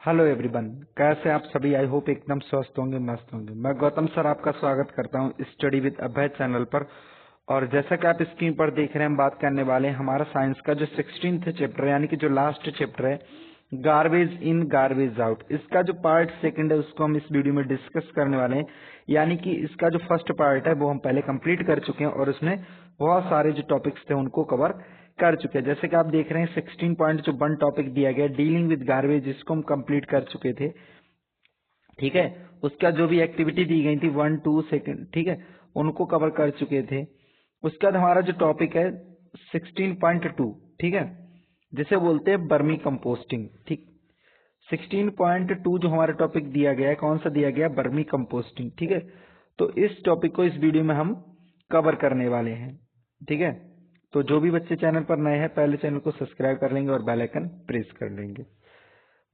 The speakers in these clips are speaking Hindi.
हेलो एवरीवन, कैसे आप सभी। आई होप एकदम स्वस्थ होंगे, मस्त होंगे। मैं गौतम सर आपका स्वागत करता हूं स्टडी विद अभय चैनल पर। और जैसा कि आप स्क्रीन पर देख रहे हैं, हम बात करने वाले हैं हमारा साइंस का जो 16th चैप्टर यानी कि जो लास्ट चैप्टर है, गार्बेज इन गार्बेज आउट। इसका जो पार्ट सेकंड है उसको हम इस वीडियो में डिस्कस करने वाले हैं। यानी कि इसका जो फर्स्ट पार्ट है वो हम पहले कंप्लीट कर चुके हैं और उसमें बहुत सारे जो टॉपिक्स थे उनको कवर कर चुके हैं। जैसे कि आप देख रहे हैं 16 पॉइंट जो वन टॉपिक दिया गया डीलिंग विद गार्बेज, इसको हम कंप्लीट कर चुके थे। ठीक है, उसका जो भी एक्टिविटी दी गई थी 1 2 सेकंड, ठीक है, उनको कवर कर चुके थे। उसके बाद हमारा जो टॉपिक है 16.2, ठीक है, जिसे बोलते हैं बर्मी कंपोस्टिंग। ठीक, 16.2 जो हमारा टॉपिक दिया गया है, कौन सा दिया गया है? बर्मी कंपोस्टिंग। ठीक है, तो इस टॉपिक को इस वीडियो में हम कवर करने वाले हैं। ठीक है, तो जो भी बच्चे चैनल पर नए हैं पहले चैनल को सब्सक्राइब कर लेंगे और बेल आइकन प्रेस कर लेंगे।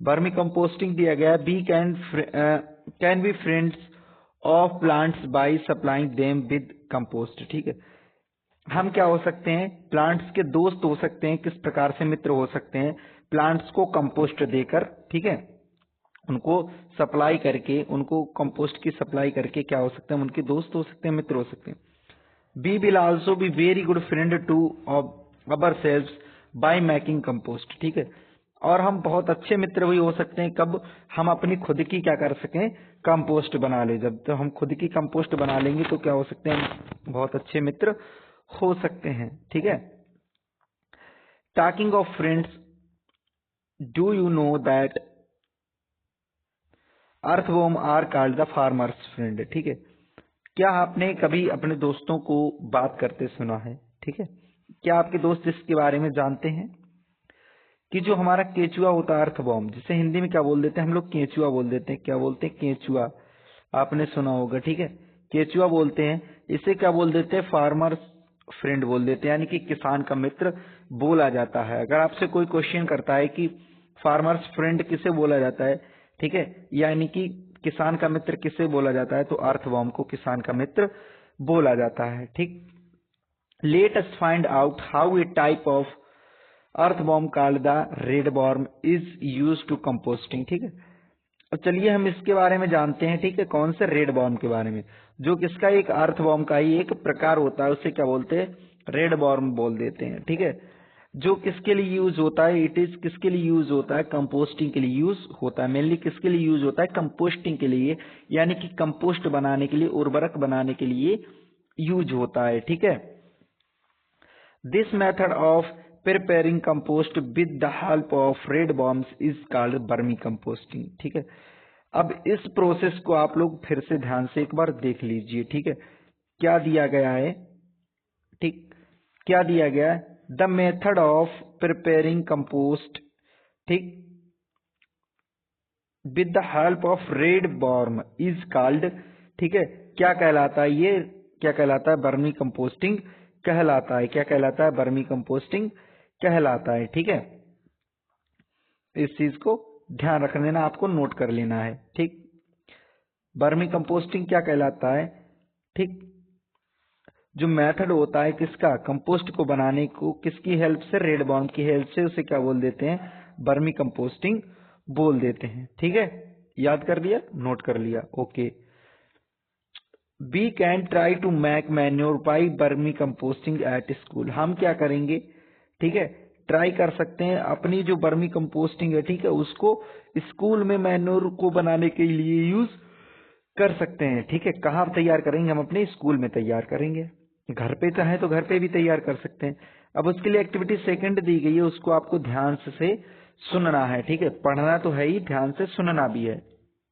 वर्मी कंपोस्टिंग दिया गया है, be can be friends of plants by supplying them with compost. ठीक है, हम क्या हो सकते हैं? प्लांट्स के दोस्त हो सकते हैं। किस प्रकार से मित्र हो सकते हैं? प्लांट्स को कंपोस्ट देकर, ठीक है, उनको सप्लाई करके, उनको कंपोस्ट की सप्लाई करके क्या हो सकते हैं? उनके दोस्त हो सकते हैं, मित्र हो सकते हैं। We will also be very good friend to ourselves by making compost। ठीक है, और हम बहुत अच्छे मित्र भी हो सकते हैं कब? हम अपनी खुद की क्या कर सकें? कंपोस्ट बना ले। जब तो हम खुद की कंपोस्ट बना लेंगे तो क्या हो सकते हैं? हम बहुत अच्छे मित्र हो सकते हैं। ठीक है, talking of friends, do you know that earthworm are called the farmers friend. ठीक है, क्या आपने कभी अपने दोस्तों को बात करते सुना है? ठीक है, क्या आपके दोस्त इसके बारे में जानते हैं कि जो हमारा केचुआ होता है, अर्थवर्म, जिसे हिंदी में क्या बोल देते हैं हम लोग? केचुआ बोल देते हैं। क्या बोलते हैं? केचुआ। आपने सुना होगा। ठीक है, केचुआ बोलते हैं। इसे क्या बोल देते हैं? फार्मर फ्रेंड बोल देते हैं, यानी कि किसान का मित्र बोला जाता है। अगर आपसे कोई क्वेश्चन करता है कि फार्मर्स फ्रेंड किसे बोला जाता है, ठीक है, यानी कि किसान का मित्र किसे बोला जाता है, तो अर्थवर्म को किसान का मित्र बोला जाता है। ठीक, let us find out how a type of earthworm called the redworm is used to composting. ठीक है, अब चलिए हम इसके बारे में जानते हैं। ठीक है, कौन से? रेडवर्म के बारे में, जो किसका? एक अर्थवर्म का ही एक प्रकार होता है, उसे क्या बोलते हैं? रेडवर्म बोल देते हैं। ठीक है, जो किसके लिए यूज होता है? इट इज किसके लिए यूज होता है? कंपोस्टिंग के लिए यूज होता है। मेनली किसके लिए यूज होता है? कंपोस्टिंग के लिए, यानी कि कंपोस्ट बनाने के लिए, उर्वरक बनाने के लिए यूज होता है। ठीक है, this method of preparing compost with the help of red worms is called vermi composting. ठीक है, अब इस प्रोसेस को आप लोग फिर से ध्यान से एक बार देख लीजिए। ठीक है, क्या दिया गया है? ठीक, क्या दिया गया है? The method of preparing compost, ठीक, with the help of red worm is called, ठीक है, क्या कहलाता है ये? क्या कहलाता है? वर्मी कंपोस्टिंग कहलाता है। क्या कहलाता है? वर्मी कंपोस्टिंग कहलाता है। ठीक है, इस चीज को ध्यान रख लेना, आपको नोट कर लेना है। ठीक, वर्मी कंपोस्टिंग क्या कहलाता है? ठीक, जो मेथड होता है किसका? कंपोस्ट को बनाने को, किसकी हेल्प से? रेड वर्म की हेल्प से, उसे क्या बोल देते हैं? वर्मी कंपोस्टिंग बोल देते हैं। ठीक है, याद कर लिया, नोट कर लिया। Okay, we can try to make manure by vermicomposting at school. हम क्या करेंगे? ठीक है, ट्राई कर सकते हैं अपनी जो वर्मी कंपोस्टिंग है, ठीक है, उसको स्कूल में मैन्योर को बनाने के लिए यूज कर सकते हैं। ठीक है, कहाँ तैयार करेंगे? हम अपने स्कूल में तैयार करेंगे। घर पे चाहे तो घर पे भी तैयार कर सकते हैं। अब उसके लिए एक्टिविटी सेकंड दी गई है, उसको आपको ध्यान से सुनना है। ठीक है, पढ़ना तो है ही, ध्यान से सुनना भी है।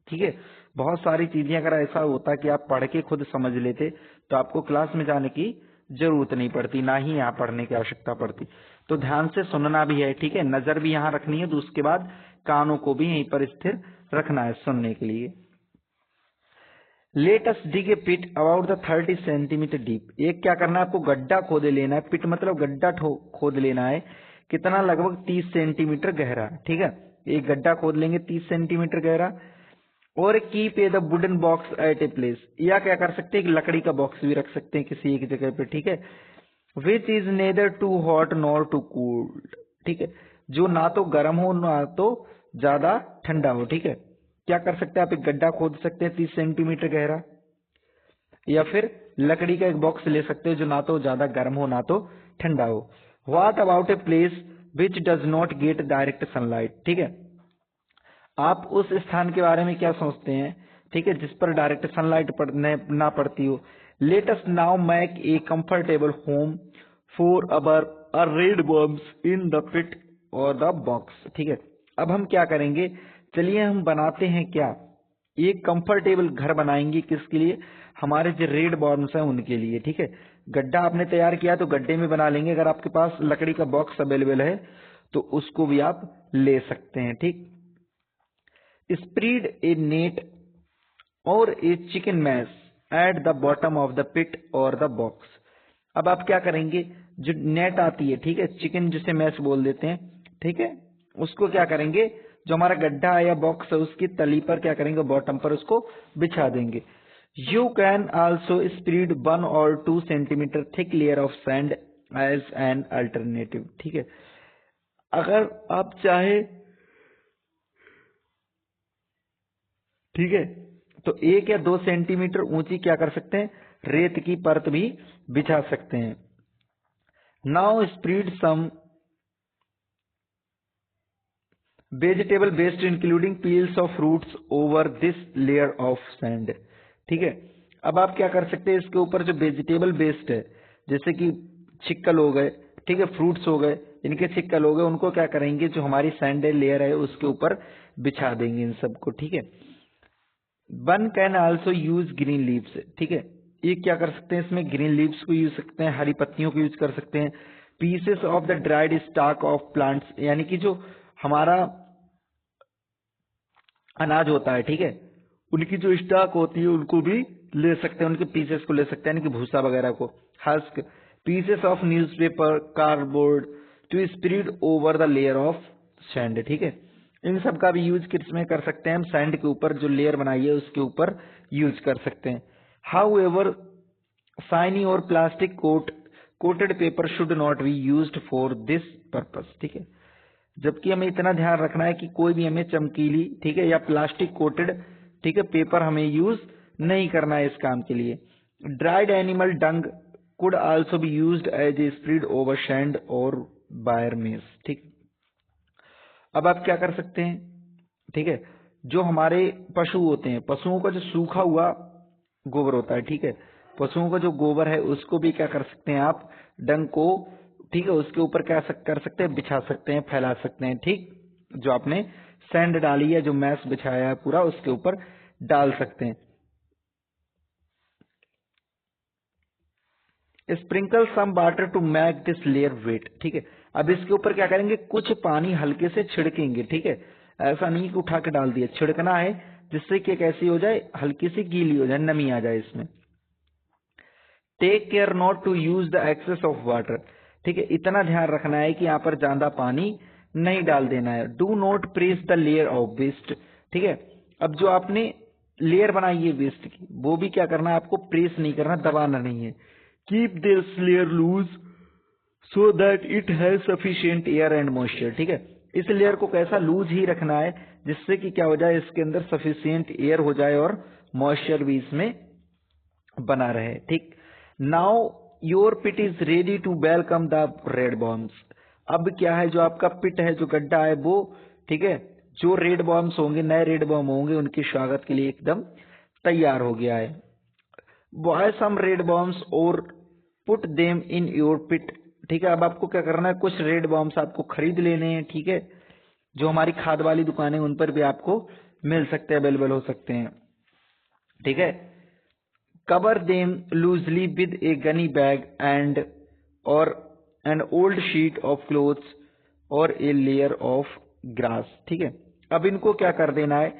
ठीक है, बहुत सारी चीजें अगर ऐसा होता कि आप पढ़ के खुद समझ लेते तो आपको क्लास में जाने की जरूरत नहीं पड़ती, ना ही यहाँ पढ़ने की आवश्यकता पड़ती। तो ध्यान से सुनना भी है। ठीक है, नजर भी यहाँ रखनी है, तो उसके बाद कानों को भी यहीं पर स्थिर रखना है सुनने के लिए। Let us dig a pit about the 30 centimetre deep. एक क्या करना है आपको? गड्ढा खोद लेना है। पिट मतलब गड्ढा खोद लेना है। कितना? लगभग 30 सेंटीमीटर गहरा। ठीक है, एक गड्ढा खोद लेंगे 30 सेंटीमीटर गहरा। और keep a the wooden box eight a place, या क्या कर सकते हैं? एक लकड़ी का बॉक्स भी रख सकते हैं किसी एक जगह पे। ठीक है, which is neither too hot nor too cooled. ठीक है, जो ना तो गर्म हो ना तो ज्यादा ठंडा हो। ठीक है, क्या कर सकते हैं आप, एक गड्ढा खोद सकते हैं 30 सेंटीमीटर गहरा, या फिर लकड़ी का एक बॉक्स ले सकते हो जो ना तो ज्यादा गर्म हो ना तो ठंडा हो। What about a place which does not get direct sunlight. ठीक है, आप उस स्थान के बारे में क्या सोचते हैं, ठीक है, जिस पर डायरेक्ट सनलाइट पड़ने ना पड़ती हो। Let us now make a comfortable home for our red worms in the pit or the box. ठीक है, अब हम क्या करेंगे, चलिए हम बनाते हैं क्या, एक कंफर्टेबल घर बनाएंगे, किसके लिए, हमारे जो रेड वर्म्स हैं उनके लिए। ठीक है, गड्ढा आपने तैयार किया तो गड्ढे में बना लेंगे, अगर आपके पास लकड़ी का बॉक्स अवेलेबल है तो उसको भी आप ले सकते हैं। ठीक, spread a net or a chicken mash at the bottom of the pit or the box। अब आप क्या करेंगे, जो नेट आती है, ठीक है, चिकन जिसे मैश बोल देते हैं, ठीक है, उसको क्या करेंगे, जो हमारा गड्ढा है या बॉक्स है उसकी तली पर क्या करेंगे, बॉटम पर उसको बिछा देंगे। You can also spread 1 or 2 centimetre thick layer of sand as an alternative. ठीक है, अगर आप चाहे, ठीक है, तो 1 या 2 सेंटीमीटर ऊंची क्या कर सकते हैं, रेत की परत भी बिछा सकते हैं। Now spread some vegetable waste including peels of fruits over this layer of sand. ठीक है, अब आप क्या कर सकते हैं, इसके ऊपर जो वेजिटेबल वेस्ट है, जैसे कि छिक्कल हो गए, ठीक है, फ्रूट्स हो गए, इनके छिक्कल हो गए, उनको क्या करेंगे, जो हमारी सैंड लेयर है उसके ऊपर बिछा देंगे इन सबको। ठीक है, one can also use green leaves. ठीक है, ये क्या कर सकते हैं, इसमें ग्रीन लीव्स को यूज सकते हैं, हरी पत्तियों को यूज कर सकते हैं। Pieces of the dried stock of plants, यानी कि जो हमारा अनाज होता है, ठीक है, उनकी जो स्टॉक होती है उनको भी ले सकते हैं, उनके पीसेस को ले सकते हैं, यानी कि भूसा वगैरह को, husk. Pieces of newspaper, cardboard to spread over the layer of sand. ठीक है, इन सब का भी यूज किस में कर सकते हैं, हम सैंड के ऊपर जो लेयर बनाई है उसके ऊपर यूज कर सकते हैं। हाउ एवर शाइनी और plastic coated paper should not be used for this purpose. ठीक है, जबकि हमें इतना ध्यान रखना है कि कोई भी हमें चमकीली, ठीक है, या प्लास्टिक कोटेड, ठीक है, पेपर हमें यूज नहीं करना है इस काम के लिए। Dried animal dung could also be used as a spread over sand और बायर मेस। ठीक, अब आप क्या कर सकते हैं, ठीक है, जो हमारे पशु होते हैं, पशुओं का जो सूखा हुआ गोबर होता है, ठीक है, पशुओं का जो गोबर है उसको भी क्या कर सकते हैं आप, डंग को, ठीक है, उसके ऊपर क्या कर सकते हैं, बिछा सकते हैं, फैला सकते हैं। ठीक, जो आपने सैंड डाली है, जो मैश बिछाया है पूरा, उसके ऊपर डाल सकते हैं। Sprinkle some water to make this layer wet. ठीक है, अब इसके ऊपर क्या करेंगे, कुछ पानी हल्के से छिड़केंगे। ठीक है, ऐसा नहीं कि उठा के डाल दिया, छिड़कना है जिससे कि कैसी हो जाए, हल्की सी गीली हो जाए, नमी आ जाए इसमें। Take care not to use the excess of water. ठीक है, इतना ध्यान रखना है कि यहाँ पर ज्यादा पानी नहीं डाल देना है। Do not press the layer of waste. ठीक है, अब जो आपने लेयर बनाई है वेस्ट की, वो भी क्या करना है, आपको प्रेस नहीं करना, दबाना नहीं है। Keep this layer lose so that it has sufficient air and moisture. ठीक है, इस लेयर को कैसा, लूज ही रखना है, जिससे कि क्या हो जाए, इसके अंदर सफिशिएंट एयर हो जाए और मॉइस्चर भी इसमें बना रहे। ठीक, now your pit is ready to welcome the red bombs. अब क्या है, जो आपका पिट है, जो गड्ढा है वो, ठीक है, जो रेड बॉम्ब्स होंगे, नए रेड बॉम्ब होंगे, उनके स्वागत के लिए एकदम तैयार हो गया है। बॉय सम रेड बॉम्ब्स और put them in your pit. ठीक है, अब आपको क्या करना है, कुछ रेड बॉम्ब्स आपको खरीद लेने हैं। ठीक है, जो हमारी खाद वाली दुकानें उन पर भी आपको मिल सकते हैं, अवेलेबल हो सकते हैं। ठीक है, cover them loosely with a gunny bag and or an old sheet of clothes or a layer of grass। ठीक है, अब इनको क्या कर देना है,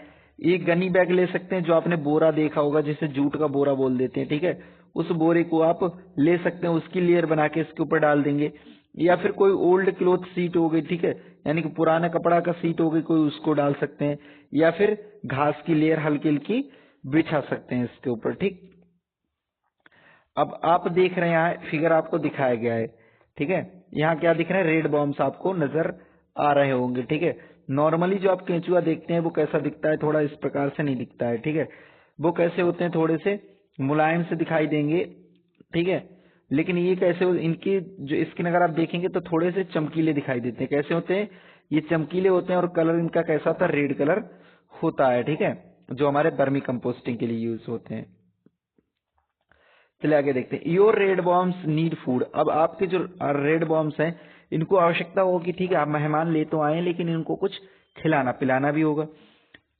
एक गनी बैग ले सकते हैं, जो आपने बोरा देखा होगा जिसे जूट का बोरा बोल देते हैं। ठीक है, उस बोरे को आप ले सकते हैं, उसकी लेयर बना के इसके ऊपर डाल देंगे। या फिर कोई ओल्ड क्लोथ सीट हो गई, ठीक है, यानी कि पुराना कपड़ा का सीट हो गई कोई, उसको डाल सकते हैं। या फिर घास की लेयर हल्की हल्की बिछा सकते हैं इसके ऊपर। ठीक, अब आप देख रहे हैं, यहाँ फिगर आपको दिखाया गया है। ठीक है, यहाँ क्या दिख रहा है, रेड बॉम्ब्स आपको नजर आ रहे होंगे। ठीक है, नॉर्मली जो आप केंचुआ देखते हैं वो कैसा दिखता है, थोड़ा इस प्रकार से नहीं दिखता है, ठीक है। वो कैसे होते हैं, थोड़े से मुलायम से दिखाई देंगे, ठीक है। लेकिन ये कैसे इनकी जो स्किन अगर आप देखेंगे तो थोड़े से चमकीले दिखाई देते हैं। कैसे होते हैं, ये चमकीले होते हैं और कलर इनका कैसा होता है, रेड कलर होता है, ठीक है, जो हमारे वर्मी कंपोस्टिंग के लिए यूज होते हैं। चलिए आगे देखते हैं। Your red bombs need food. अब आपके जो रेड बॉम्ब्स हैं इनको आवश्यकता होगी, ठीक है, आप मेहमान ले तो आए लेकिन इनको कुछ खिलाना पिलाना भी होगा।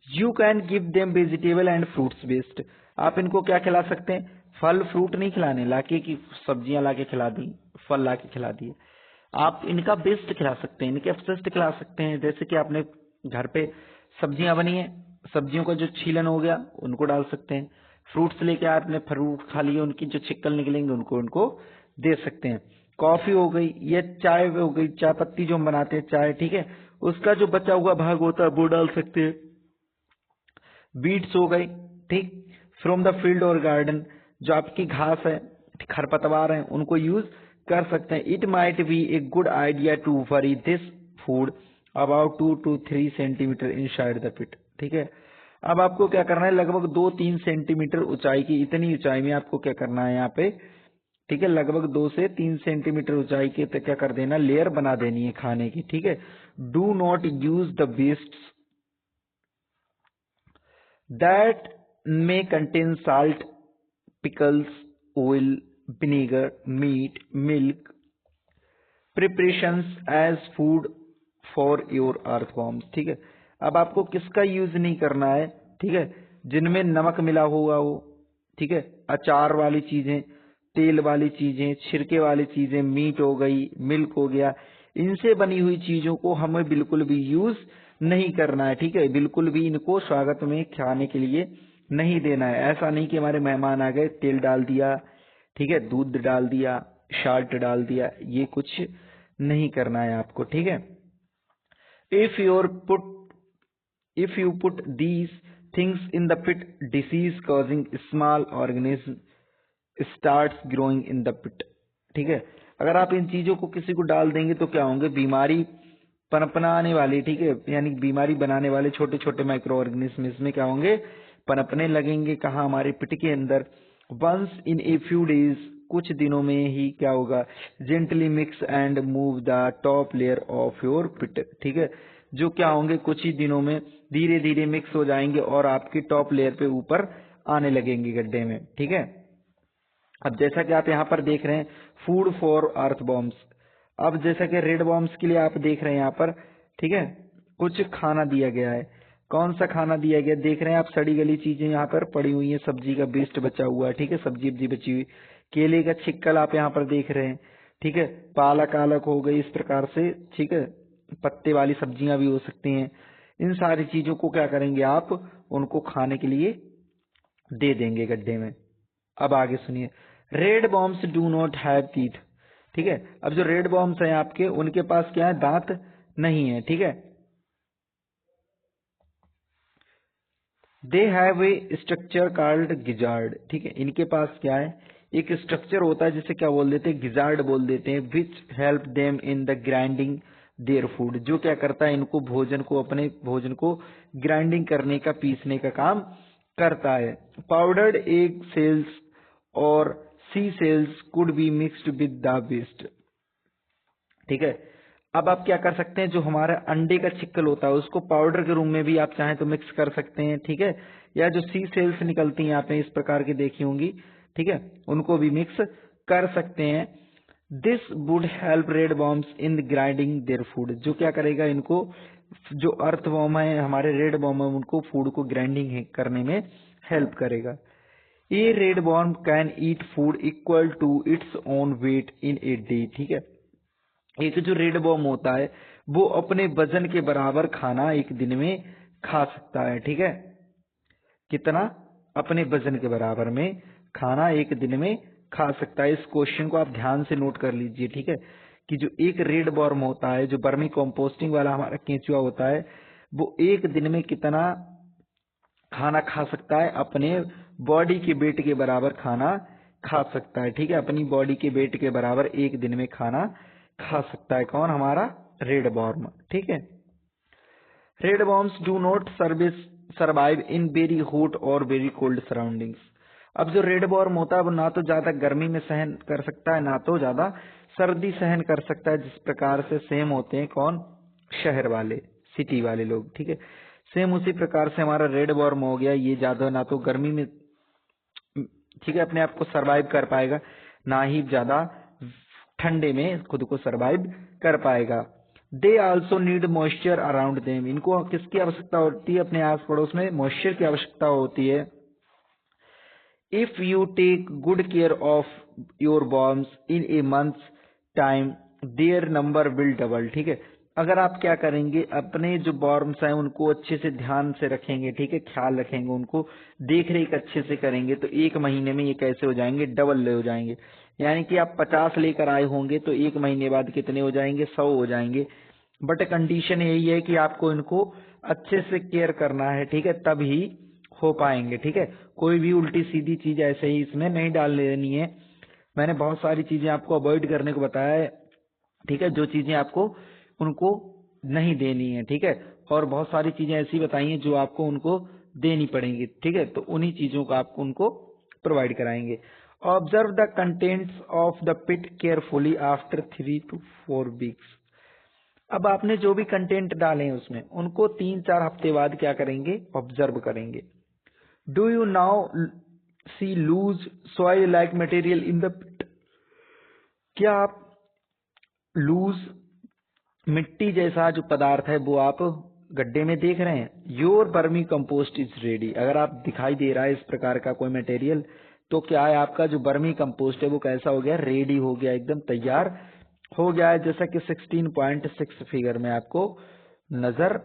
You can give them vegetable and fruits based. आप इनको क्या खिला सकते हैं, फल फ्रूट नहीं खिलाने, लाके की सब्जियां लाके खिला दी, फल लाके खिला दिए। आप इनका बेस्ट खिला सकते हैं, इनके अपशिष्ट खिला सकते हैं। जैसे कि आपने घर पे सब्जियां बनी है, सब्जियों का जो छीलन हो गया उनको डाल सकते हैं। फ्रूट्स लेके आपने फ्रूट खा लिए, उनकी जो छिक्कल निकलेंगे उनको उनको दे सकते हैं। कॉफी हो गई, ये चाय हो गई, चाय पत्ती जो हम बनाते हैं चाय, ठीक है, उसका जो बचा हुआ भाग होता है वो डाल सकते हैं। बीट्स हो गई, ठीक, फ्रॉम द फील्ड और गार्डन, जो आपकी घास है, खरपतवार है, उनको यूज कर सकते हैं। It might be a good idea to bury this food about 2 to 3 centimetre inside the pit, ठीक है। अब आपको क्या करना है, लगभग 2-3 सेंटीमीटर ऊंचाई की, इतनी ऊंचाई में आपको क्या करना है यहाँ पे, ठीक है, लगभग 2 से 3 सेंटीमीटर ऊंचाई के तक क्या कर देना, लेयर बना देनी है खाने की, ठीक है। Do not use the waste that may contain salt, pickles, oil, vinegar, meat, milk, preparations as food for your earthworms, ठीक है। अब आपको किसका यूज नहीं करना है, ठीक है, जिनमें नमक मिला हुआ हो, ठीक है, अचार वाली चीजें, तेल वाली चीजें, छिरके वाली चीजें, मीट हो गई, मिल्क हो गया, इनसे बनी हुई चीजों को हमें बिल्कुल भी यूज नहीं करना है, ठीक है। बिल्कुल भी इनको स्वागत में खाने के लिए नहीं देना है। ऐसा नहीं कि हमारे मेहमान आ गए, तेल डाल दिया, ठीक है, दूध डाल दिया, साल्ट डाल दिया, ये कुछ नहीं करना है आपको, ठीक है। If your put if you put these things in the pit, disease causing small organism starts growing in the pit, ठीक है। अगर आप इन चीजों को किसी को डाल देंगे तो क्या होंगे, बीमारी पनपनाने वाली, ठीक है, यानी बीमारी बनाने वाले छोटे छोटे माइक्रो ऑर्गेनिज्म इसमें क्या होंगे, पनपने लगेंगे। कहा, हमारे पिट के अंदर। Once in a few days, कुछ दिनों में ही क्या होगा, gently mix and move the top layer of your pit, ठीक है, जो क्या होंगे, कुछ ही दिनों में धीरे धीरे मिक्स हो जाएंगे और आपकी टॉप लेयर पे ऊपर आने लगेंगे गड्ढे में, ठीक है। अब जैसा कि आप यहाँ पर देख रहे हैं, फूड फॉर अर्थ बॉम्ब्स। अब जैसा कि रेड बॉम्ब्स के लिए आप देख रहे हैं यहाँ पर, ठीक है, कुछ खाना दिया गया है। कौन सा खाना दिया गया देख रहे हैं आप, सड़ी गली चीजें यहाँ पर पड़ी हुई हैं, सब्जी का वेस्ट बचा हुआ है, ठीक है, सब्जी वब्जी बची हुई, केले का छिक्कल आप यहाँ पर देख रहे हैं, ठीक है, पालक आलक हो गई, इस प्रकार से, ठीक है, पत्ते वाली सब्जियां भी हो सकती हैं। इन सारी चीजों को क्या करेंगे आप, उनको खाने के लिए दे देंगे गड्ढे में। अब आगे सुनिए, red bombs do not have teeth, ठीक है। अब जो रेड बॉम्ब्स हैं आपके, उनके पास क्या है, दांत नहीं है, ठीक है। They have a structure called gizzard, ठीक है, इनके पास क्या है, एक स्ट्रक्चर होता है जिसे क्या बोल देते हैं, गिजार्ड बोल देते हैं, which help them in the grinding their food, जो क्या करता है, इनको भोजन को, अपने भोजन को ग्राइंडिंग करने का, पीसने का काम करता है। पाउडर्ड एग सेल्स और sea shells could be mixed with the waste, ठीक है। अब आप क्या कर सकते हैं, जो हमारा अंडे का छिक्कल होता है उसको पाउडर के रूप में भी आप चाहें तो मिक्स कर सकते हैं, ठीक है, या जो सी सेल्स निकलती हैं आपने इस प्रकार की देखी होंगी, ठीक है, उनको भी मिक्स कर सकते हैं। This would help red bombs in grinding their food, जो क्या करेगा, इनको, जो अर्थवॉर्म है हमारे रेड बॉम्ब है, उनको फूड को ग्राइंडिंग करने में हेल्प करेगा। ए रेड बॉम्ब can eat food equal to its own weight in a day, ठीक है। एक जो रेड बॉम्ब होता है वो अपने वजन के बराबर खाना एक दिन में खा सकता है, ठीक है। कितना, अपने वजन के बराबर में खाना एक दिन में खा सकता है। इस क्वेश्चन को आप ध्यान से नोट कर लीजिए, ठीक है, कि जो एक रेड बॉर्म होता है, जो वर्मी कंपोस्टिंग वाला हमारा केंचुआ होता है, वो एक दिन में कितना खाना खा सकता है, अपने बॉडी के वेट के बराबर खाना खा सकता है, ठीक है, अपनी बॉडी के वेट के बराबर एक दिन में खाना खा सकता है। कौन, हमारा रेड बॉर्म, ठीक है। Red worms do not survive in very hot और वेरी कोल्ड सराउंडिंग्स। अब जो रेड वॉर्म होता है वो ना तो ज्यादा गर्मी में सहन कर सकता है, ना तो ज्यादा सर्दी सहन कर सकता है, जिस प्रकार से सेम होते हैं कौन, शहर वाले, सिटी वाले लोग, ठीक है। सेम उसी प्रकार से हमारा रेड वॉर्म हो गया, ये ज्यादा ना तो गर्मी में, ठीक है, अपने आप को सरवाइव कर पाएगा, ना ही ज्यादा ठंडे में खुद को सरवाइव कर पाएगा। They also need moisture around them. इनको किसकी आवश्यकता होती है, अपने आस पड़ोस में मॉइस्चर की आवश्यकता होती है। If you take good care of your worms in a months time their number will double. ठीक है, अगर आप क्या करेंगे, अपने जो वॉर्म्स हैं उनको अच्छे से ध्यान से रखेंगे, ठीक है, ख्याल रखेंगे, उनको देख रेख अच्छे से करेंगे, तो 1 महीने में ये कैसे हो जाएंगे, डबल हो जाएंगे। यानी कि आप 50 लेकर आए होंगे तो 1 महीने बाद कितने हो जाएंगे, 100 हो जाएंगे। बट कंडीशन यही है कि आपको इनको अच्छे से केयर करना है, ठीक है, तभी हो पाएंगे। ठीक है, कोई भी उल्टी सीधी चीज ऐसे ही इसमें नहीं डाल देनी है। मैंने बहुत सारी चीजें आपको अवॉइड करने को बताया है, ठीक है, जो चीजें आपको उनको नहीं देनी है, ठीक है, और बहुत सारी चीजें ऐसी बताई हैं जो आपको उनको देनी पड़ेंगी, ठीक है, तो उन्हीं चीजों को आपको उनको प्रोवाइड कराएंगे। Observe the contents of the pit carefully after 3 to 4 weeks। अब आपने जो भी कंटेंट डाले हैं उसमें, उनको 3-4 हफ्ते बाद क्या करेंगे, ऑब्जर्व करेंगे। Do you now see loose soil like material in the pit. क्या आप लूज मिट्टी जैसा जो पदार्थ है वो आप गड्ढे में देख रहे हैं। Your vermi compost is ready. अगर आप दिखाई दे रहा है इस प्रकार का कोई मटेरियल, तो क्या है, आपका जो वर्मी कंपोस्ट है वो कैसा हो गया, रेडी हो गया, एकदम तैयार हो गया है, जैसा कि 16.6 फिगर में आपको नजर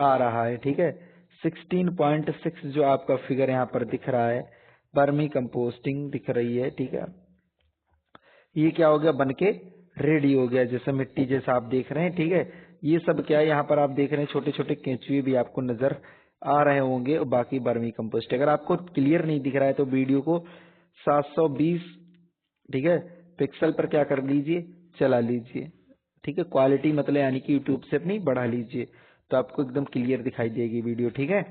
आ रहा है। ठीक है, 16.6 जो आपका फिगर यहाँ पर दिख रहा है, वर्मी कंपोस्टिंग दिख रही है। ठीक है, ये क्या हो गया, बनके रेडी हो गया, जैसे मिट्टी जैसा आप देख रहे हैं। ठीक है, ये सब क्या है, यहाँ पर आप देख रहे हैं छोटे छोटे केंचुए भी आपको नजर आ रहे होंगे, और बाकी वर्मी कंपोस्ट। अगर आपको क्लियर नहीं दिख रहा है तो वीडियो को 720, ठीक है, पिक्सल पर क्या कर लीजिए, चला लीजिए। ठीक है, क्वालिटी मतलब यानी कि यूट्यूब से अपनी बढ़ा लीजिए, तो आपको एकदम क्लियर दिखाई देगी वीडियो। ठीक है,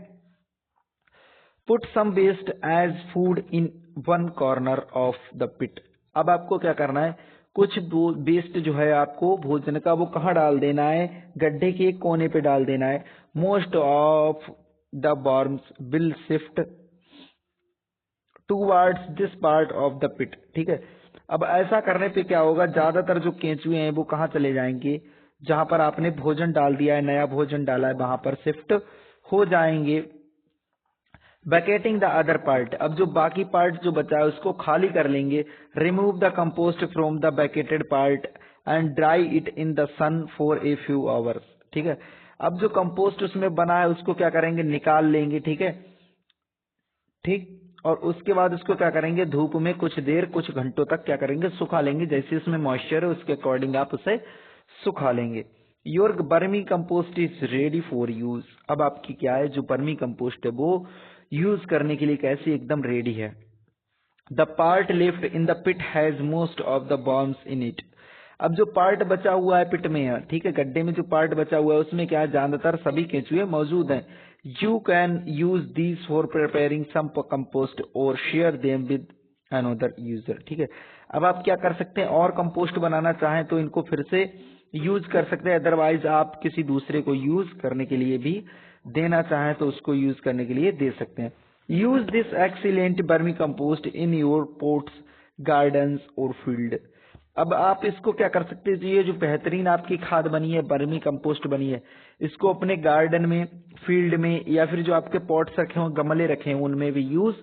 put some waste as food in one corner of the pit. अब आपको क्या करना है, कुछ वेस्ट जो है आपको भोजन का वो कहाँ डाल देना है, गड्ढे के एक कोने पे डाल देना है। Most of the worms will shift towards this part of the pit. ठीक है, अब ऐसा करने पे क्या होगा, ज्यादातर जो केंचुए हैं वो कहाँ चले जाएंगे, जहां पर आपने भोजन डाल दिया है, नया भोजन डाला है, वहां पर शिफ्ट हो जाएंगे। वैकेटिंग द अदर पार्ट। अब जो बाकी पार्ट जो बचा है उसको खाली कर लेंगे। Remove the compost from the vacated part and dry it in the sun for a few hours. ठीक है, अब जो कंपोस्ट उसमें बना है उसको क्या करेंगे, निकाल लेंगे। ठीक है, ठीक, और उसके बाद उसको क्या करेंगे, धूप में कुछ देर, कुछ घंटों तक क्या करेंगे, सुखा लेंगे। जैसे उसमें मॉइस्चर है उसके अकॉर्डिंग आप उसे सुखा लेंगे। Your vermi compost is ready for use. अब आपकी क्या है, जो वर्मी कंपोस्ट है वो यूज करने के लिए कैसी एकदम रेडी है। The part left in the pit has most of the worms in it. अब जो पार्ट बचा हुआ है पिट में है, ठीक है, गड्ढे में जो पार्ट बचा हुआ है उसमें क्या है, ज्यादातर सभी केंचुए मौजूद हैं। You can use these for preparing some compost और share them with another user. ठीक है, अब आप क्या कर सकते हैं, और कंपोस्ट बनाना चाहें तो इनको फिर से यूज कर सकते हैं, अदरवाइज आप किसी दूसरे को यूज करने के लिए भी देना चाहें तो उसको यूज करने के लिए दे सकते हैं। Use this excellent vermicompost in your pots, gardens और फील्ड। अब आप इसको क्या कर सकते हैं, ये जो बेहतरीन आपकी खाद बनी है, वर्मी कंपोस्ट बनी है, इसको अपने गार्डन में, फील्ड में, या फिर जो आपके पॉट्स रखे हों, गमले रखे हों, उनमें भी यूज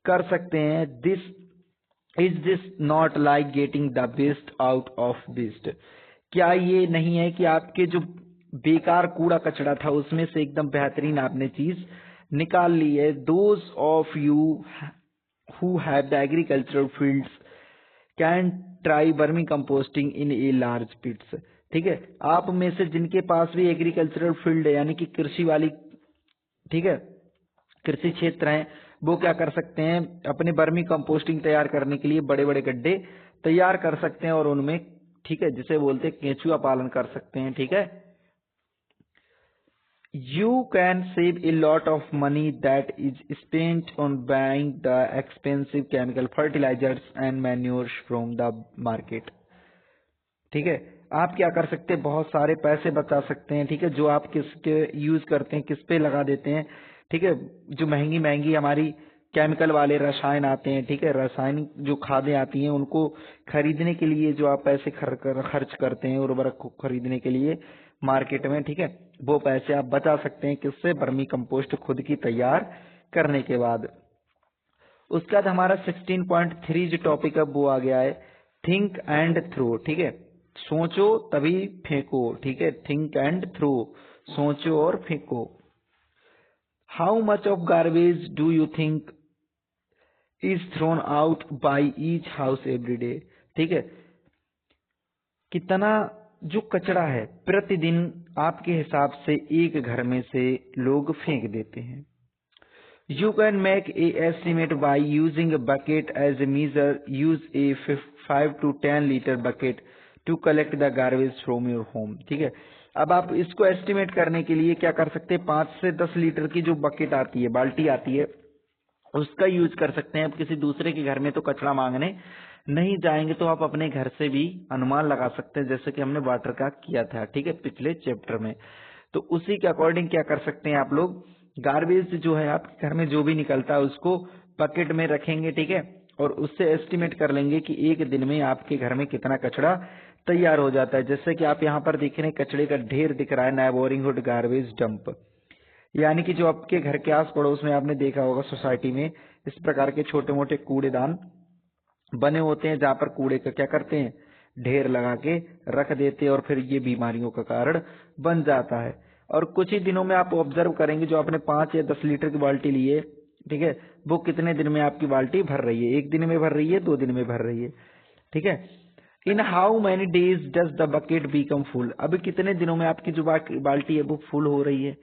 कर सकते हैं। This not like getting the best out of waste. क्या ये नहीं है कि आपके जो बेकार कूड़ा कचरा था उसमें से एकदम बेहतरीन आपने चीज निकाल ली है। Those of you who have the agricultural fields can try vermi composting in a large pits. ठीक है, आप में से जिनके पास भी एग्रीकल्चरल फील्ड है, यानी कि कृषि वाली, ठीक है, कृषि क्षेत्र है, वो क्या कर सकते हैं, अपने वर्मी कंपोस्टिंग तैयार करने के लिए बड़े बड़े गड्ढे तैयार कर सकते हैं और उनमें, ठीक है, जिसे बोलते हैं केंचुआ पालन कर सकते हैं। ठीक है, You can save a lot of money that is spent on buying the expensive chemical fertilizers and manures from the market. ठीक है, आप क्या कर सकते हैं, बहुत सारे पैसे बचा सकते हैं। ठीक है, जो आप किसके यूज करते हैं, किस पे लगा देते हैं। ठीक है, जो महंगी महंगी हमारी केमिकल वाले रसायन आते हैं, ठीक है, रासायनिक जो खादें आती हैं, उनको खरीदने के लिए जो आप पैसे खर्च करते हैं उर्वरक को खरीदने के लिए मार्केट में, ठीक है, वो पैसे आप बचा सकते हैं। किससे? वर्मी कंपोस्ट खुद की तैयार करने के बाद। उसके बाद हमारा 16.3 जो टॉपिक है वो आ गया है थिंक एंड थ्रो। ठीक है, सोचो तभी फेंको। ठीक है, थिंक एंड थ्रो, सोचो और फेंको। How much of garbage do you think is thrown out by each house every day. ठीक है, कितना जो कचरा है प्रतिदिन आपके हिसाब से एक घर में से लोग फेंक देते हैं। You can make a estimate by using a bucket as a measure. Use a 5 to 10 liter bucket to collect the garbage from your home. ठीक है, अब आप इसको एस्टिमेट करने के लिए क्या कर सकते हैं, 5 से 10 लीटर की जो बकेट आती है, बाल्टी आती है, उसका यूज कर सकते हैं। अब किसी दूसरे के घर में तो कचरा मांगने नहीं जाएंगे, तो आप अपने घर से भी अनुमान लगा सकते हैं, जैसे कि हमने वाटर का किया था। ठीक है, पिछले चैप्टर में। तो उसी के अकॉर्डिंग क्या कर सकते हैं आप लोग, गार्बेज जो है आपके घर में जो भी निकलता है उसको बकेट में रखेंगे। ठीक है, और उससे एस्टिमेट कर लेंगे कि एक दिन में आपके घर में कितना कचरा तैयार हो जाता है। जैसे कि आप यहाँ पर देख रहे हैं कचड़े का ढेर दिख रहा है, नेबोरिंगहुड गार्बेज डंप, यानी कि जो आपके घर के आस पड़ोस में आपने देखा होगा सोसाइटी में इस प्रकार के छोटे मोटे कूड़ेदान बने होते हैं, जहाँ पर कूड़े का क्या करते हैं, ढेर लगा के रख देते हैं, और फिर ये बीमारियों का कारण बन जाता है। और कुछ ही दिनों में आप ऑब्जर्व करेंगे जो आपने 5 या 10 लीटर की बाल्टी ली है, ठीक है, वो कितने दिन में आपकी बाल्टी भर रही है। 1 दिन में भर रही है, 2 दिन में भर रही है। ठीक है, in how many days does the bucket become full. अभी कितने दिनों में आपकी जो बाल्टी है वो फुल हो रही है।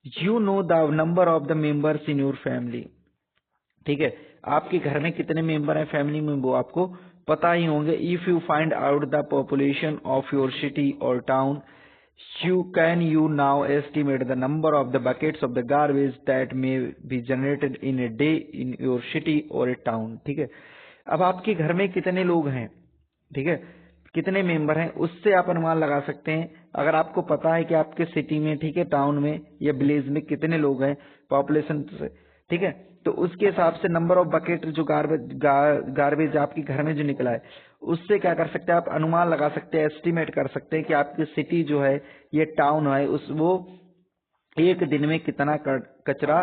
You know the number of the members in your family. ठीक है, आपके घर में कितने मेंबर हैं फैमिली में, वो आपको पता ही होंगे। If you find out the population of your city और town, you now estimate the number of the buckets of the garbage that may be generated in a day in your city or a town। ठीक है, अब आपके घर में कितने लोग हैं, ठीक है, कितने मेंबर हैं, उससे आप अनुमान लगा सकते हैं। अगर आपको पता है कि आपके सिटी में, ठीक है, टाउन में या विलेज में कितने लोग हैं पॉपुलेशन से, ठीक है, तो उसके हिसाब से नंबर ऑफ बकेट जो गार्बेज आपके घर में जो निकला है, उससे क्या कर सकते हैं आप अनुमान लगा सकते हैं, एस्टिमेट कर सकते हैं कि आपकी सिटी जो है ये टाउन है वो एक दिन में कितना कचरा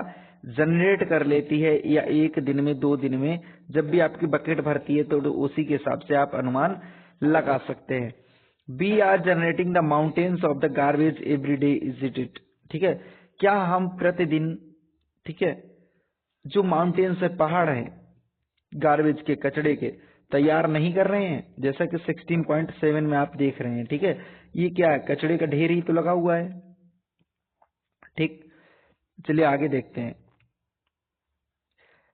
जनरेट कर लेती है, या एक दिन में, 2 दिन में, जब भी आपकी बकेट भरती है तो उसी के हिसाब से आप अनुमान लगा सकते हैं। We are generating the mountains of the garbage every day, is it. ठीक है, क्या हम प्रतिदिन, ठीक है, जो माउंटेन्स है, पहाड़ हैं गार्बेज के, कचड़े के, तैयार नहीं कर रहे हैं। जैसा कि 16.7 में आप देख रहे हैं। ठीक है, ये क्या है, कचड़े का ढेर ही तो लगा हुआ है। ठीक, चलिए आगे देखते हैं।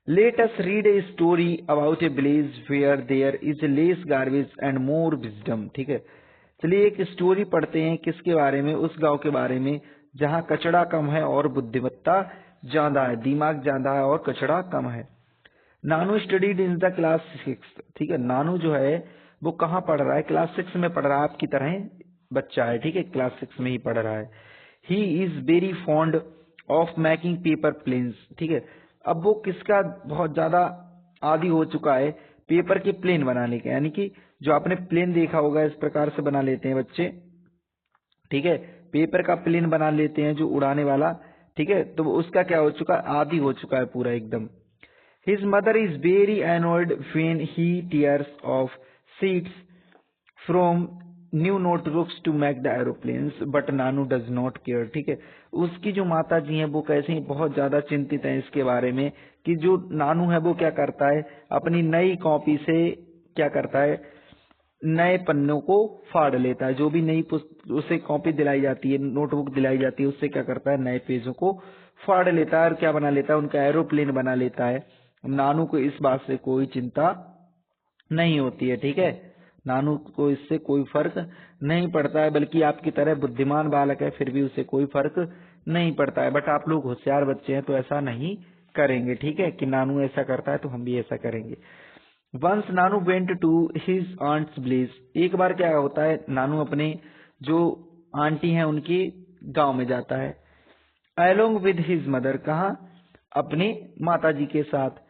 Let us read a story about a village where there is less garbage and more wisdom. ठीक है, चलिए एक स्टोरी पढ़ते हैं, किसके बारे में, उस गांव के बारे में जहां कचड़ा कम है और बुद्धिमत्ता ज्यादा है, दिमाग ज्यादा है और कचड़ा कम है। नानू स्टडीड इन द क्लास 6। ठीक है, नानू जो है वो कहाँ पढ़ रहा है, क्लास 6 में पढ़ रहा है, आपकी तरह बच्चा है। ठीक है, क्लास 6 में ही पढ़ रहा है। He is very fond of making paper planes. ठीक है, अब वो किसका बहुत ज्यादा आदी हो चुका है, पेपर के प्लेन बनाने के, यानी कि जो आपने प्लेन देखा होगा इस प्रकार से बना लेते हैं बच्चे। ठीक है, पेपर का प्लेन बना लेते हैं जो उड़ाने वाला। ठीक है, तो उसका क्या हो चुका है, आदी हो चुका है पूरा एकदम। His mother is very annoyed when he tears off sheets from new notebooks to make the aeroplanes, but Nanu does not care। ठीक है, उसकी जो माता जी हैं वो कैसे बहुत ज्यादा चिंतित हैं इसके बारे में कि जो नानू है वो क्या करता है, अपनी नई कॉपी से क्या करता है, नए पन्नों को फाड़ लेता है। जो भी नई उसे कॉपी दिलाई जाती है, नोटबुक दिलाई जाती है, उससे क्या करता है, नए पेजों को फाड़ लेता है और क्या बना लेता है, उनका एरोप्लेन बना लेता है। नानू को इस बात से कोई चिंता नहीं होती है। ठीक है, नानू को इससे कोई फर्क नहीं पड़ता है, बल्कि आपकी तरह बुद्धिमान बालक है फिर भी उसे कोई फर्क नहीं पड़ता है। बट आप लोग होशियार बच्चे हैं तो ऐसा नहीं करेंगे, ठीक है, कि नानू ऐसा करता है तो हम भी ऐसा करेंगे। Once Nanu went to his aunt's village, एक बार क्या होता है, नानू अपने जो आंटी हैं उनके गांव में जाता है। अलोंग विद हिज मदर, कहा, अपने माता जी के साथ।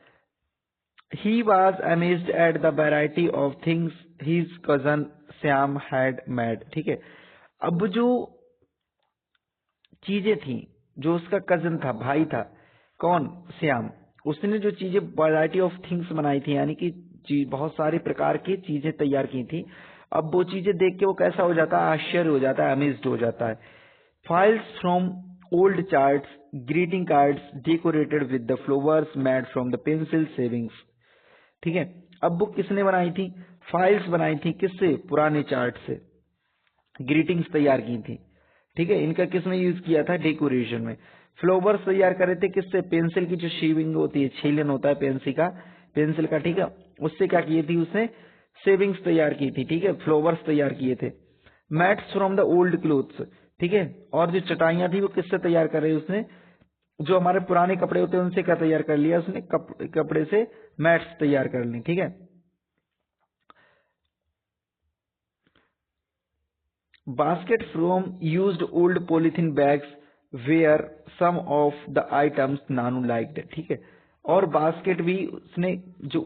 He was amazed at the variety of things his cousin Shyam had made, ठीक है। अब जो चीजें थी, जो उसका कजन था, भाई था, कौन, श्याम, उसने जो चीजें वैरायटी ऑफ थिंग्स बनाई थी, यानी कि बहुत सारे प्रकार की चीजें तैयार की थी। अब वो चीजें देख के वो कैसा हो जाता है, आश्चर्य हो जाता है, अमेज्ड हो जाता है। Files from old charts, greeting cards decorated with the flowers made from the pencil savings, ठीक है। अब बुक किसने बनाई थी, फाइल्स बनाई थी, किससे, पुराने चार्ट से। ग्रीटिंग्स तैयार की थी, ठीक है। इनका किसमें यूज किया था, डेकोरेशन में। फ्लावर्स तैयार करे थे, किससे, पेंसिल की जो शेविंग होती है, छीलन होता है पेंसिल का, ठीक है, उससे क्या किए थी उसने, सेविंग्स तैयार की थी, ठीक है, फ्लावर्स तैयार किए थे। Mats from the old clothes, ठीक है, और जो चटाइयां थी वो किससे तैयार कर रही उसने, जो हमारे पुराने कपड़े होते हैं उनसे क्या तैयार कर लिया उसने, कपड़े से मैट्स तैयार कर ली, ठीक है। Basket from used old polythene bags where some of the items Nanu liked, ठीक है। और बास्केट भी उसने जो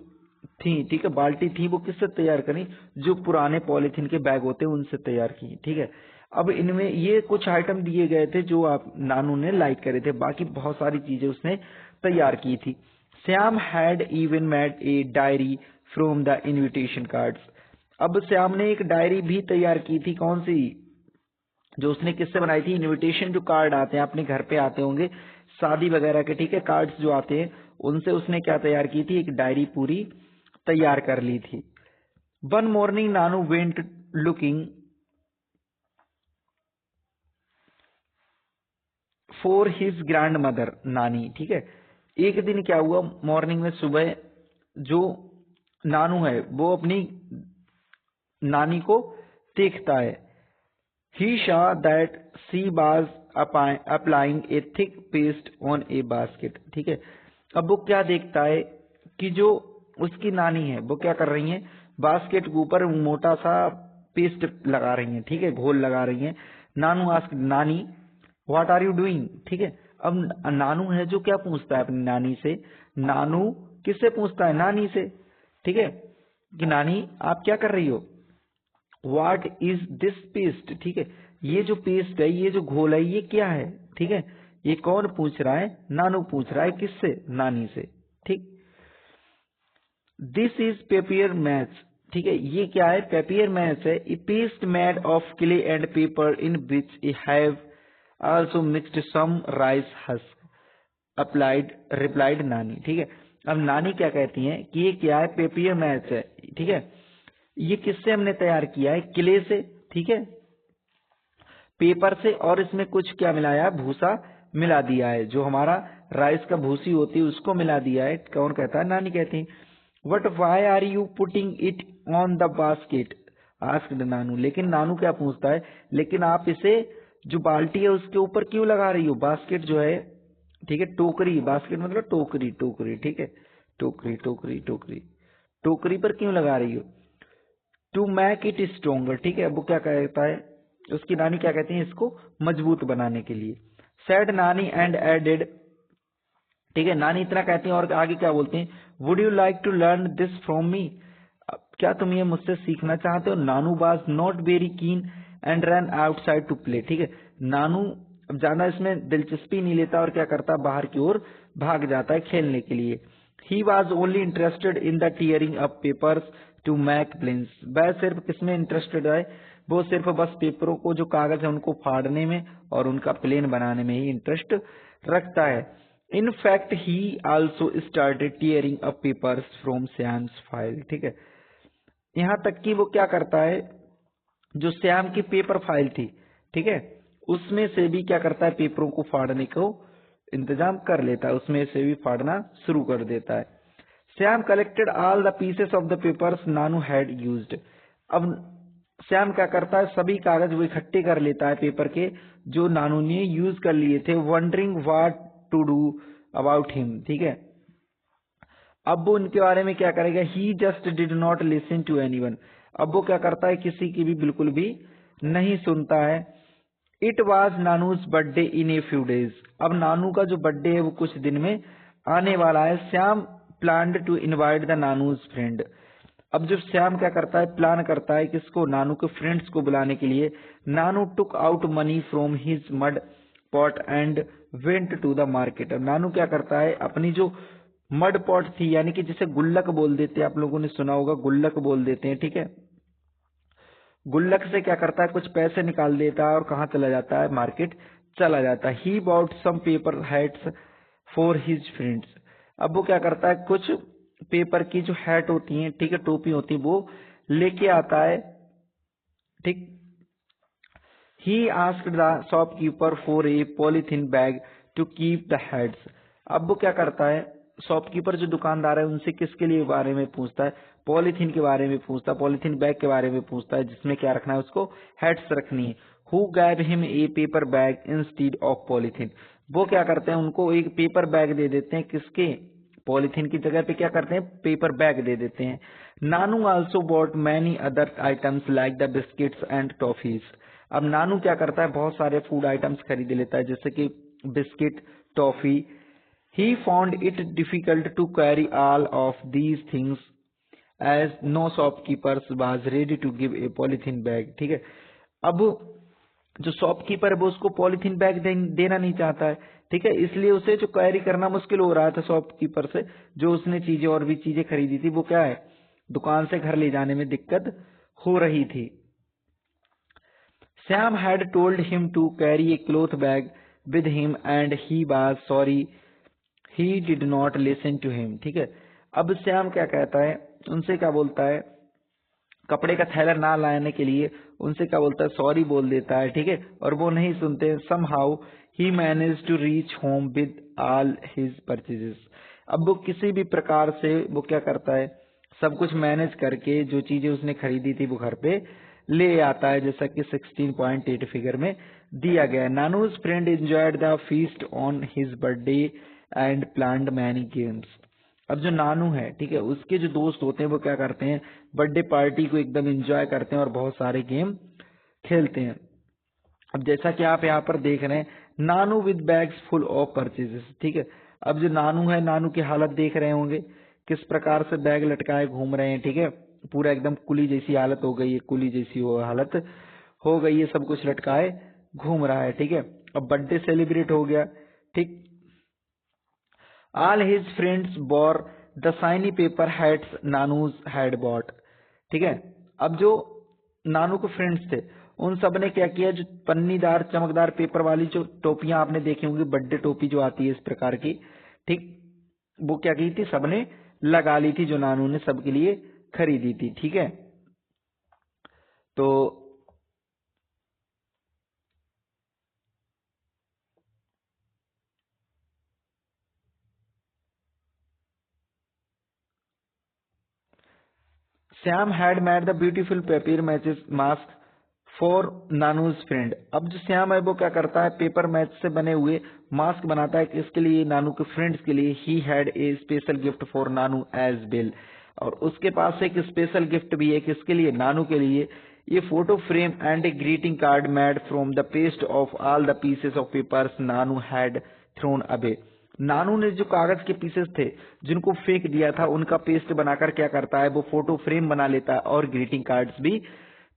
थी, ठीक है, बाल्टी थी, वो किससे तैयार करी, जो पुराने पॉलिथीन के बैग होते हैं उनसे तैयार की, ठीक है। अब इनमें ये कुछ आइटम दिए गए थे जो आप नानू ने लाइक करे थे, बाकी बहुत सारी चीजें उसने तैयार की थी। Shyam had even made a diary from the invitation cards, अब श्याम ने एक डायरी भी तैयार की थी, कौन सी, जो उसने किससे बनाई थी, इनविटेशन जो कार्ड आते हैं अपने घर पे आते होंगे शादी वगैरह के, ठीक है, कार्ड्स जो आते हैं उनसे उसने क्या तैयार की थी, एक डायरी पूरी तैयार कर ली थी। One morning Nanu went looking for his grand mother, नानी, ठीक है। एक दिन क्या हुआ, मॉर्निंग में सुबह जो नानू है वो अपनी नानी को देखता है। He saw that she was applying a thick paste on a basket, ठीक है। अब वो क्या देखता है कि जो उसकी नानी है वो क्या कर रही है, बास्केट के ऊपर मोटा सा पेस्ट लगा रही है, ठीक है, घोल लगा रही है। नानू आस्क नानी व्हाट आर यू डूइंग, ठीक है। अब नानू है जो क्या पूछता है अपनी नानी से, नानू किससे पूछता है, नानी से, ठीक है, कि नानी आप क्या कर रही हो, What is this paste, ठीक है, ये जो पेस्ट है, ये जो घोल है, ये क्या है, ठीक है। ये कौन पूछ रहा है, नानू पूछ रहा है, किससे, नानी से, ठीक। दिस इज पेपियर मैच, ठीक है, ये क्या है, पेपियर मैच है, a paste made of clay and paper in which a have also mixed some rice husk applied replied Nani, ठीक है। अब नानी क्या कहती है कि ये क्या है, पेपियर मैच है, ठीक है, ये किससे हमने तैयार किया है, क्ले से, ठीक है, पेपर से, और इसमें कुछ क्या मिलाया, भूसा मिला दिया है, जो हमारा राइस का भूसी होती है उसको मिला दिया है। कौन कहता है, नानी कहती है। What why are you putting it on the basket asked Nanu, लेकिन नानू क्या पूछता है, लेकिन आप इसे जो बाल्टी है उसके ऊपर क्यों लगा रही हो, बास्केट जो है, ठीक है, टोकरी, बास्केट मतलब टोकरी, टोकरी, ठीक है, टोकरी टोकरी टोकरी टोकरी पर क्यों लगा रही हो, टू मैक इट स्ट्रोंगर, ठीक है। वो क्या कहता है, उसकी नानी क्या कहती है, इसको मजबूत बनाने के लिए। सैड नानी एंड एडेड, ठीक है, नानी इतना कहती है और आगे क्या बोलती हैं, would you like to learn this from me, क्या तुम ये मुझसे सीखना चाहते हो। Nanu was not very keen and run outside to play, ठीक है, नानू अब ज्यादा इसमें दिलचस्पी नहीं लेता और क्या करता, बाहर की ओर भाग जाता है खेलने के लिए। He was only interested in the tearing up papers to make planes, वह सिर्फ किसमें इंटरेस्टेड है, वो सिर्फ बस पेपरों को जो कागज है उनको फाड़ने में और उनका प्लेन बनाने में ही इंटरेस्ट रखता है। In fact he also started tearing up papers from Shyam's file, ठीक है, यहाँ तक कि वो क्या करता है, जो श्याम की पेपर फाइल थी, ठीक है, उसमें से भी क्या करता है, पेपरों को फाड़ने को इंतजाम कर लेता है, उसमें से भी फाड़ना शुरू कर देता है। Shyam collected all the pieces of the papers Nanu had used, अब श्याम क्या करता है, सभी कागज वो इकट्ठे कर लेता है पेपर के जो नानू ने यूज कर लिए थे, wondering what to do about him. ठीक है, अब वो उनके बारे में क्या करेगा, he just did not listen to anyone. अब वो क्या करता है, किसी की भी बिल्कुल भी नहीं सुनता है। It was Nanu's birthday in a few days. अब नानू का जो बर्थडे है वो कुछ दिन में आने वाला है। Shyam planned to invite the Nanu's friend. अब जब श्याम क्या करता है, प्लान करता है किसको, नानू के फ्रेंड्स को बुलाने के लिए। Nanu took out money from his mud pot and went to the market. अब नानू क्या करता है, अपनी जो मड पॉट थी, यानी कि जिसे गुल्लक बोल देते हैं, आप लोगों ने सुना होगा गुल्लक बोल देते हैं, ठीक है, गुल्लक से क्या करता है, कुछ पैसे निकाल देता है और कहाँ चला जाता है, मार्केट चला जाता है। He bought some paper hats for his friends. अब वो क्या करता है, कुछ पेपर की जो हैट होती है, ठीक है, टोपी होती है, वो लेके आता है। ठीक, he asked the shopkeeper for a polythene bag to keep the heads. अब वो क्या करता है, शॉपकीपर जो दुकानदार है उनसे किसके लिए बारे में पूछता है, पॉलीथीन के बारे में पूछता है, पॉलीथीन बैग के बारे में पूछता है जिसमें क्या रखना है, उसको हेड्स रखनी है। Who gave him a paper bag instead of polythene. वो क्या करते हैं, उनको एक पेपर बैग दे देते हैं, किसके, पॉलीथीन की जगह पे क्या करते हैं, पेपर बैग दे देते हैं। Nanu also bought many other items like the biscuits and toffees. अब नानू क्या करता है, बहुत सारे फूड आइटम्स खरीद लेता है, जैसे कि biscuit, toffee. He found it difficult to carry all of these things as no shopkeepers was ready to give a polythene bag. ठीक है, अब जो शॉपकीपर है वो उसको पॉलीथीन बैग देना नहीं चाहता है, ठीक है, इसलिए उसे जो कैरी करना मुश्किल हो रहा था शॉपकीपर से, जो उसने चीजें और भी चीजें खरीदी थी, वो क्या है, दुकान से घर ले जाने में दिक्कत हो रही थी। Sam had told him to carry a cloth bag with him and he was sorry he did not listen to him। ठीक है, अब श्याम क्या कहता है, उनसे क्या बोलता है, कपड़े का थैला ना लाने के लिए उनसे क्या बोलता है, सॉरी बोल देता है, ठीक है, और वो नहीं सुनते। somehow he managed to reach home with all his purchases। अब वो किसी भी प्रकार से वो क्या करता है, सब कुछ मैनेज करके जो चीजें उसने खरीदी थी वो घर पे ले आता है, जैसा कि 16.8 फिगर में दिया गया है। Nanu's friend enjoyed the feast on his birthday and planned many games. अब जो नानू है, ठीक है, उसके जो दोस्त होते हैं वो क्या करते हैं, बर्थडे पार्टी को एकदम एंजॉय करते हैं और बहुत सारे गेम खेलते हैं। अब जैसा कि आप यहाँ पर देख रहे हैं, Nanu with bags full of purchases. ठीक है, अब जो नानू है, नानू की हालत देख रहे होंगे, किस प्रकार से बैग लटकाए घूम रहे हैं, ठीक है, पूरा एकदम कुली जैसी हालत हो गई है, कुली जैसी वो हालत हो गई है, सब कुछ लटकाए घूम रहा है। ठीक है, अब बर्थडे सेलिब्रेट हो गया। ठीक, all his friends wore the shiny paper hats Nanu's had bought. ठीक है, अब जो नानू के फ्रेंड्स थे उन सब ने क्या किया, जो पन्नीदार चमकदार पेपर वाली जो टोपियां आपने देखी होंगी, बर्थडे टोपी जो आती है इस प्रकार की, ठीक, वो क्या की थी, सबने लगा ली थी, जो नानू ने सबके लिए खरीदी थी। ठीक है, तो Shyam had made the beautiful paper matches mask for Nanu's friend. अब जो श्याम है वो क्या करता है, पेपर मैच से बने हुए मास्क बनाता है, किसके लिए, नानू के फ्रेंड्स के लिए। He had a special gift for Nanu as well. और उसके पास एक स्पेशल गिफ्ट भी है, किसके लिए, नानू के लिए। ये photo frame and a greeting card made from the paste of all the pieces of papers Nanu had thrown away. Nanu ने जो कागज के पीसेस थे जिनको फेंक दिया था, उनका पेस्ट बनाकर क्या करता है, वो फोटो फ्रेम बना लेता है और ग्रीटिंग कार्ड्स भी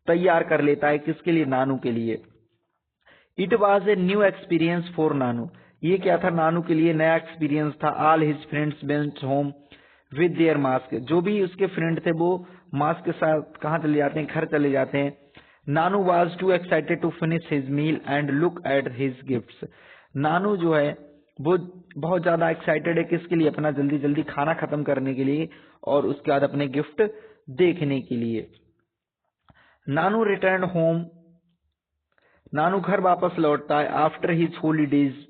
तैयार कर लेता है, किसके लिए, नानू के लिए। It was a new experience for Nanu. ये क्या था, नानू के लिए नया एक्सपीरियंस था। All his friends went home with their mask. जो भी उसके फ्रेंड थे वो मास्क के साथ कहाँ चले जाते हैं, घर चले जाते हैं। Nanu was too excited to finish his meal and look at his gifts. Nanu जो है वो बहुत ज्यादा एक्साइटेड है, किसके लिए, अपना जल्दी जल्दी खाना खत्म करने के लिए और उसके बाद अपने गिफ्ट देखने के लिए। नानू रिटर्न होम। नानू घर वापस लौटता है after his holidays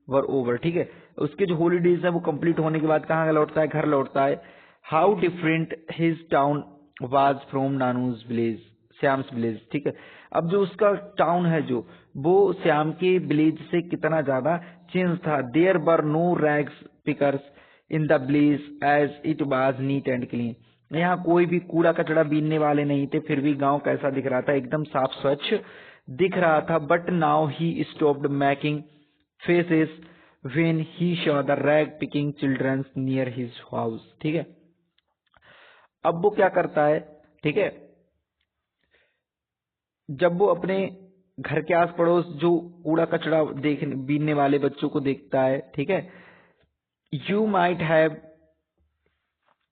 were over. ठीक है, उसके जो हॉलीडेज है वो कंप्लीट होने के बाद कहाँ लौटता है, घर लौटता है। How different his town was from Nanu's village, Shyam's village, ठीक है। अब जो उसका टाउन है जो, वो श्याम के विलेज से कितना ज्यादा चेंज था। There were no rags pickers in the village as it was neat and clean. यहाँ कोई भी कूड़ा कचड़ा बीनने वाले नहीं थे, फिर भी गांव कैसा दिख रहा था, एकदम साफ स्वच्छ दिख रहा था। But now he stopped making faces when he saw the rag picking childrens near his house, ठीक है। अब वो क्या करता है, ठीक है, जब वो अपने घर के आस पड़ोस जो कूड़ा कचड़ा देखने बीनने वाले बच्चों को देखता है, ठीक है, you might have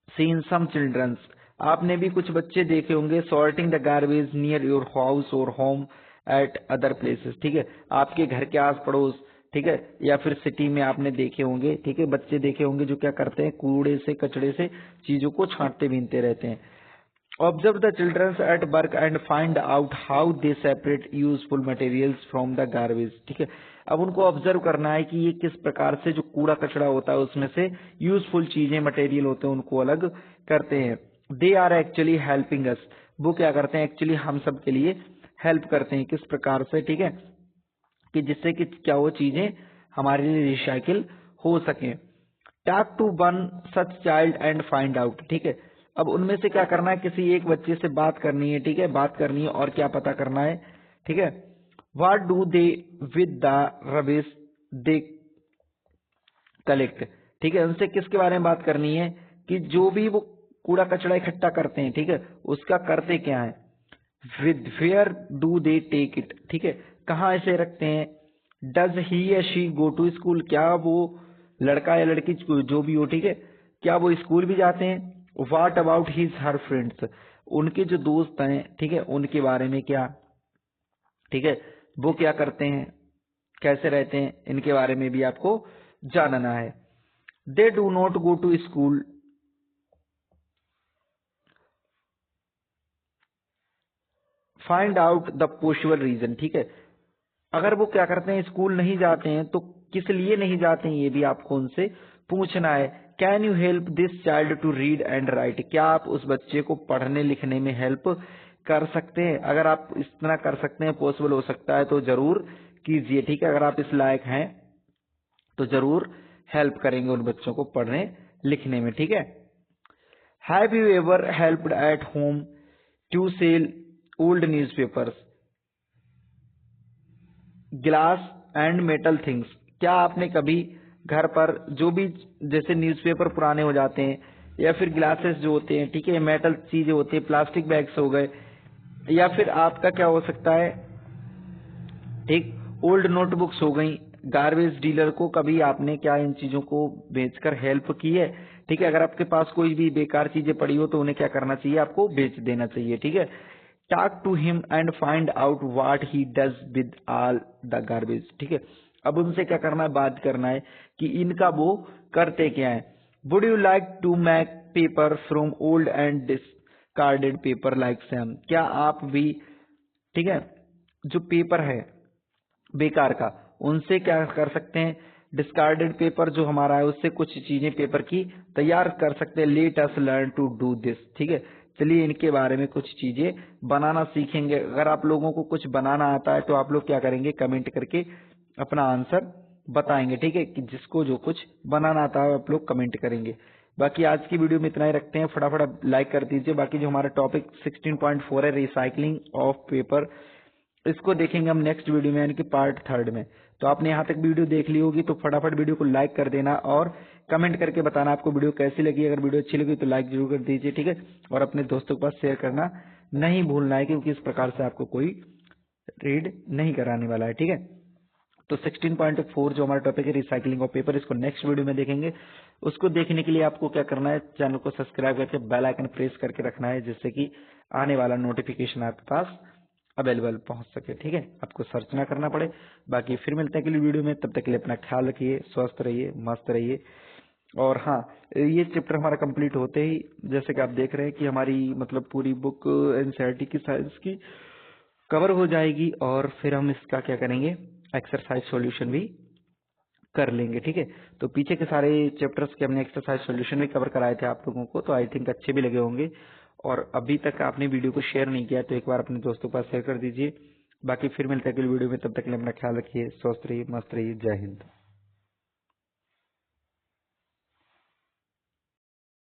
seen some childrens, आपने भी कुछ बच्चे देखे होंगे, sorting the garbage near your house और होम एट अदर प्लेसेस, ठीक है, आपके घर के आस पड़ोस, ठीक है, या फिर सिटी में आपने देखे होंगे, ठीक है, बच्चे देखे होंगे जो क्या करते हैं, कूड़े से कचड़े से चीजों को छांटते बीनते रहते हैं। Observe the childrens at work and find out how they separate useful materials from the garbage, ठीक है। अब उनको ऑब्जर्व करना है कि ये किस प्रकार से जो कूड़ा कचड़ा होता है उसमें से यूजफुल चीजें मटेरियल होते हैं उनको अलग करते हैं। They are actually helping us, वो क्या करते हैं, एक्चुअली हम सब के लिए हेल्प करते हैं, किस प्रकार से, ठीक है, कि जिससे कि क्या वो चीजें हमारे लिए रिसाइकिल हो सके। Talk to one such child and find out, ठीक है। अब उनमें से क्या करना है, किसी एक बच्चे से बात करनी है, ठीक है, बात करनी है और क्या पता करना है, ठीक है। What do they with the rubbish they collect, ठीक है, उनसे किसके बारे में बात करनी है कि जो भी वो कूड़ा कचड़ा इकट्ठा करते हैं, ठीक है, उसका करते क्या है। With where do they take it, ठीक है, कहाँ इसे रखते हैं। डज ही या शी गो टू स्कूल, क्या वो लड़का या लड़की जो भी हो, ठीक है, क्या वो स्कूल भी जाते हैं। What about his her friends, उनके जो दोस्त हैं, ठीक है, उनके बारे में क्या, ठीक है, वो क्या करते हैं, कैसे रहते हैं, इनके बारे में भी आपको जानना है। They do not go to school, find out the possible reason, ठीक है, अगर वो क्या करते हैं, स्कूल नहीं जाते हैं तो किस लिए नहीं जाते हैं, ये भी आपको उनसे पूछना है। Can you help this child to read and write, क्या आप उस बच्चे को पढ़ने लिखने में हेल्प कर सकते हैं। अगर आप इतना कर सकते हैं, पॉसिबल हो सकता है, तो जरूर कीजिए, ठीक है। अगर आप इस लायक हैं तो जरूर हेल्प करेंगे उन बच्चों को पढ़ने लिखने में, ठीक है। Have you ever helped at home to sell old newspapers, glass and metal things, क्या आपने कभी घर पर जो भी जैसे न्यूज़पेपर पुराने हो जाते हैं या फिर ग्लासेस जो होते हैं, ठीक है, मेटल चीजें होती है, प्लास्टिक बैग्स हो गए, या फिर आपका क्या हो सकता है, एक ओल्ड नोटबुक्स हो गई, गार्बेज डीलर को कभी आपने क्या इन चीजों को बेचकर हेल्प की है, ठीक है। अगर आपके पास कोई भी बेकार चीजें पड़ी हो तो उन्हें क्या करना चाहिए, आपको बेच देना चाहिए, ठीक है। Talk to him and find out what he does with all the garbage, ठीक है। अब उनसे क्या करना है, बात करना है कि इनका वो करते क्या है। Would you like to make paper from old and discarded paper like Sam, क्या आप भी, ठीक है, जो पेपर है बेकार का, उनसे क्या कर सकते हैं, डिस्कार्डेड पेपर जो हमारा है उससे कुछ चीजें पेपर की तैयार कर सकते हैं। Let us learn to do this, ठीक है, चलिए इनके बारे में कुछ चीजें बनाना सीखेंगे। अगर आप लोगों को कुछ बनाना आता है तो आप लोग क्या करेंगे, कमेंट करके अपना आंसर बताएंगे, ठीक है, कि जिसको जो कुछ बनाना आता है आप लोग कमेंट करेंगे। बाकी आज की वीडियो में इतना ही रखते हैं, फटाफट लाइक कर दीजिए। बाकी जो हमारा टॉपिक 16.4 है, रिसाइकलिंग ऑफ पेपर, इसको देखेंगे हम नेक्स्ट वीडियो में, यानी कि पार्ट 3 में। तो आपने यहाँ तक वीडियो देख ली होगी तो फटाफट वीडियो को लाइक कर देना और कमेंट करके बताना आपको वीडियो कैसी लगी। अगर वीडियो अच्छी लगी तो लाइक जरूर कर दीजिए, ठीक है, और अपने दोस्तों के पास शेयर करना नहीं भूलना है, क्योंकि इस प्रकार से आपको कोई रीड नहीं कराने वाला है, ठीक है। तो 16.4 जो हमारा टॉपिक है रिसाइकलिंग ऑफ पेपर, इसको नेक्स्ट वीडियो में देखेंगे। उसको देखने के लिए आपको क्या करना है, चैनल को सब्सक्राइब करके बेल आइकन प्रेस करके रखना है, जिससे कि आने वाला नोटिफिकेशन आपके पास अवेलेबल पहुंच सके, ठीक है, आपको सर्च ना करना पड़े। बाकी फिर मिलते हैं अगली वीडियो में, तब तक के लिए अपना ख्याल रखिए, स्वस्थ रहिए, मस्त रहिए। और हाँ, ये चैप्टर हमारा कंप्लीट होते ही, जैसे कि आप देख रहे हैं कि हमारी मतलब पूरी बुक एनसीईआरटी की साइंस की कवर हो जाएगी, और फिर हम इसका क्या करेंगे, एक्सरसाइज सॉल्यूशन भी कर लेंगे, ठीक है। तो पीछे के सारे चैप्टर्स के हमने एक्सरसाइज सॉल्यूशन भी कवर कराए थे आप लोगों को, तो आई थिंक अच्छे भी लगे होंगे। और अभी तक आपने वीडियो को शेयर नहीं किया तो एक बार अपने दोस्तों के पास शेयर कर दीजिए। बाकी फिर मिलते हैं अगली वीडियो में, तब तक के लिए अपना ख्याल रखिए, स्वस्थ रहिए, मस्त रहिए। जय हिंद।